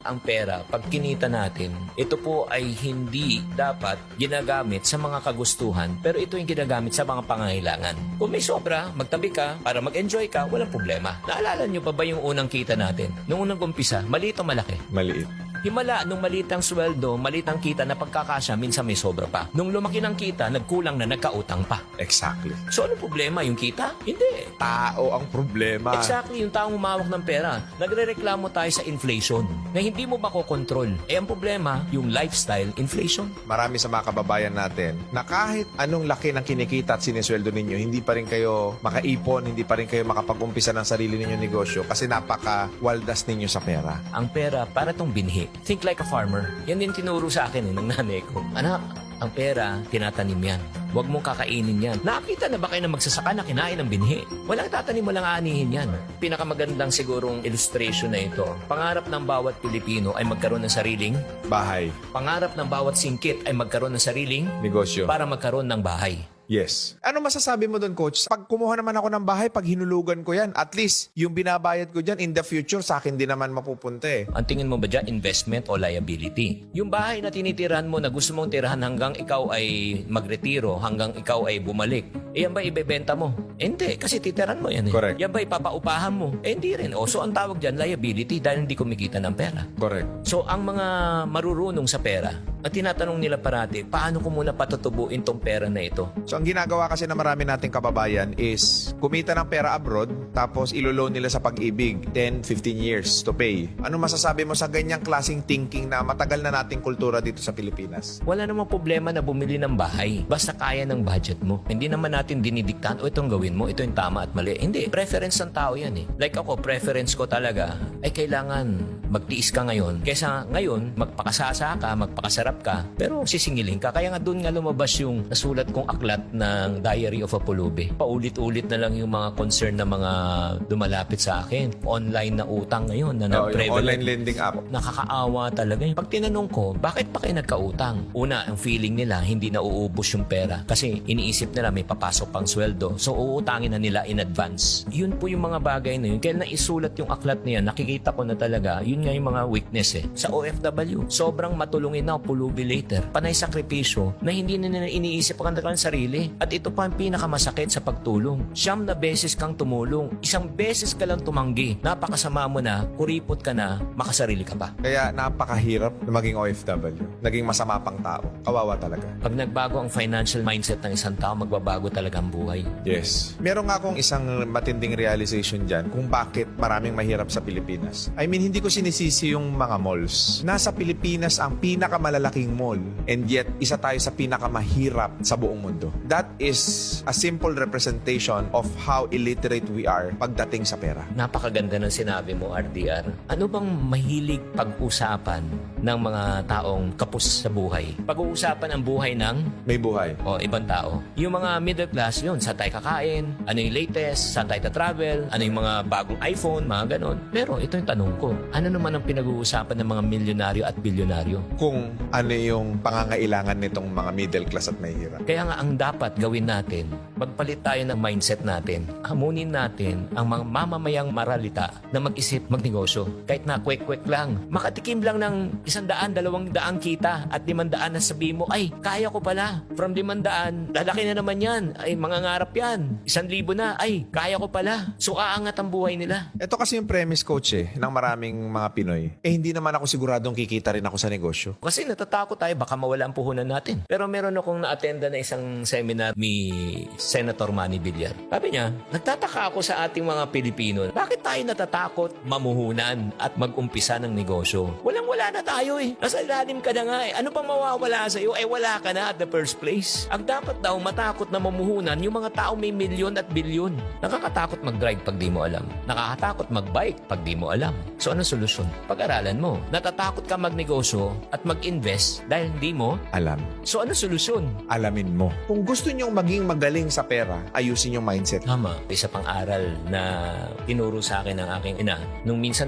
ang pera, pag kinita natin, ito po ay hindi dapat ginagamit sa mga kagustuhan, pero ito yung ginagamit sa mga pangangailangan. Kung may sobra, magtabi ka para mag-enjoy ka, walang problema. Naalala nyo pa ba yung unang kita natin? Nung unang umpisa, maliit o malaki? Maliit. Himala, nung maliit ang sweldo, maliit ang kita na pagkakasya, minsan may sobra pa. Nung lumaki ng kita, nagkulang na nagkautang pa. Exactly. So ano problema? Yung kita? Hindi. Tao ang problema. Exactly, yung taong humawak ng pera. Nagrereklamo tayo sa inflation na hindi mo makokontrol. Eh ang problema, yung lifestyle inflation. Marami sa mga kababayan natin na kahit anong laki ng kinikita at sinesweldo ninyo, hindi pa rin kayo makaipon, hindi pa rin kayo makapag-umpisa ng sarili ninyong negosyo kasi napaka-waldas ninyo sa pera. Ang pera, para tong binhi. Think like a farmer. Yan din tinuro sa akin ng nanay ko. Anak, ang pera, tinatanim yan. Huwag mong kakainin yan. Nakakita na ba kayo na magsasaka na kinain ng binhi? Walang tatanim, walang aanihin yan. Pinakamagandang sigurong illustration na ito. Pangarap ng bawat Pilipino ay magkaroon ng sariling Bahay, pangarap ng bawat singkit ay magkaroon ng sariling negosyo. para magkaroon ng bahay. Yes. Ano masasabi mo doon, Coach? Pag kumuha naman ako ng bahay, pag hinulugan ko yan, at least yung binabayad ko dyan in the future, sa akin din naman mapupunta eh. Ang tingin mo ba dyan, investment o liability? Yung bahay na tinitirahan mo na gusto mong tirahan hanggang ikaw ay magretiro, hanggang ikaw ay bumalik, yan ba ibebenta mo? Hindi, kasi titirahan mo yan eh. Correct. Yan ba ipapaupahan mo? Hindi rin. So ang tawag dyan, liability dahil hindi kumikita ng pera. Correct. So ang mga marurunong sa pera, at tinatanong nila parati, paano ko muna patutubuin tong pera na ito? So ang ginagawa kasi ng marami nating kababayan is kumita ng pera abroad tapos ilo-loan nila sa pag-ibig 10, 15 years to pay. Ano masasabi mo sa ganyang klaseng thinking na matagal na nating kultura dito sa Pilipinas? Wala namang problema na bumili ng bahay. Basta kaya ng budget mo. Hindi naman natin dinidiktahan, o itong gawin mo, ito yung tama at mali. Hindi, preference ng tao yan eh. Like ako, preference ko talaga ay kailangan magtiis ka ngayon. Kaysa ngayon, magpakasasa ka, magpakasarap ka, pero sisingilin ka. Kaya nga doon nga lumabas yung nasulat kong aklat ng Diary of a Pulubi. Paulit-ulit na lang yung mga concern na mga dumalapit sa akin. Online na utang ngayon na Yung prevalent. online lending app. Nakakaawa talaga. Pag tinanong ko, bakit pa kayo nagkautang? Una, ang feeling nila, hindi na uubos yung pera. Kasi iniisip nila may papasok pang sweldo. So, uutangin na nila in advance. Yun po yung mga bagay na yun. Kaya naisulat yung aklat niya, nakikita ko na talaga, yun nga yung mga weakness eh. Sa OFW, sobrang matulungin na pulubi later. Panay sakripisyo na hindi na nila iniisip ang kanilang sarili. At ito pa ang pinakamasakit sa pagtulong. 9 na beses kang tumulong. 1 beses ka lang tumanggi. Napakasama mo na, kuripot ka na, makasarili ka pa. Kaya napakahirap na maging OFW. Naging masama pang tao. Kawawa talaga. Pag nagbago ang financial mindset ng isang tao, magbabago talaga ang buhay. Yes. Meron nga akong isang matinding realization dyan kung bakit maraming mahirap sa Pilipinas. I mean, hindi ko sinisisi yung mga malls. Nasa Pilipinas ang pinakamalalaking mall and yet isa tayo sa pinakamahirap sa buong mundo. That is a simple representation of how illiterate we are pagdating sa pera. Napakaganda ng sinabi mo, RDR. Ano bang mahilig pag-usapan ng mga taong kapos sa buhay? Pag-uusapan ang buhay ng May buhay. ibang tao. Yung mga middle class yun, saan tayo kakain, ano yung latest, saan tayo travel, ano yung mga bagong iPhone, mga ganon. Pero ito yung tanong ko, ano naman ang pinag-uusapan ng mga milyonaryo at bilyonaryo? Kung ano yung pangangailangan nitong mga middle class at mahihirap. Kaya nga ang dapat gawin natin, magpalit tayo ng mindset natin. Hamunin natin ang mga mamamayang maralita na mag-isip, magnegosyo. Kahit na kwek-kwek lang. Makatikim lang ng 100, 200 kita at 500 na sabihin mo, ay, kaya ko pala. From 500, lalaki na naman yan. Ay, mangangarap yan. 1,000 na, ay, kaya ko pala. So, aangat ang buhay nila. Ito kasi yung premise, coach ng maraming mga Pinoy. Hindi naman ako siguradong kikita rin ako sa negosyo. Kasi natatakot tayo, baka mawala ang puhunan natin. Pero meron akong na-attenda na isang seminar ni Senator Manny Villar. Sabi niya, nagtataka ako sa ating mga Pilipino. Bakit tayo natatakot mamuhunan at mag-umpisa ng negosyo? Walang-wala na tayo eh. Nasa ilalim ka na nga eh. Ano pang mawawala sa'yo? Wala ka na at the first place. Ang dapat daw matakot na mamuhunan yung mga tao may milyon at bilyon. Nakakatakot mag-drive pag di mo alam. Nakakatakot mag-bike pag di mo alam. So ano solusyon? Pag-aralan mo. Natatakot ka magnegosyo at mag-invest dahil hindi mo. Alam. So ano solusyon? Alamin mo. Kung gusto nyong maging magaling sa pera, ayusin yung mindset. Tama. Isa pang aral na tinuro sa akin ng aking ina. Nung minsan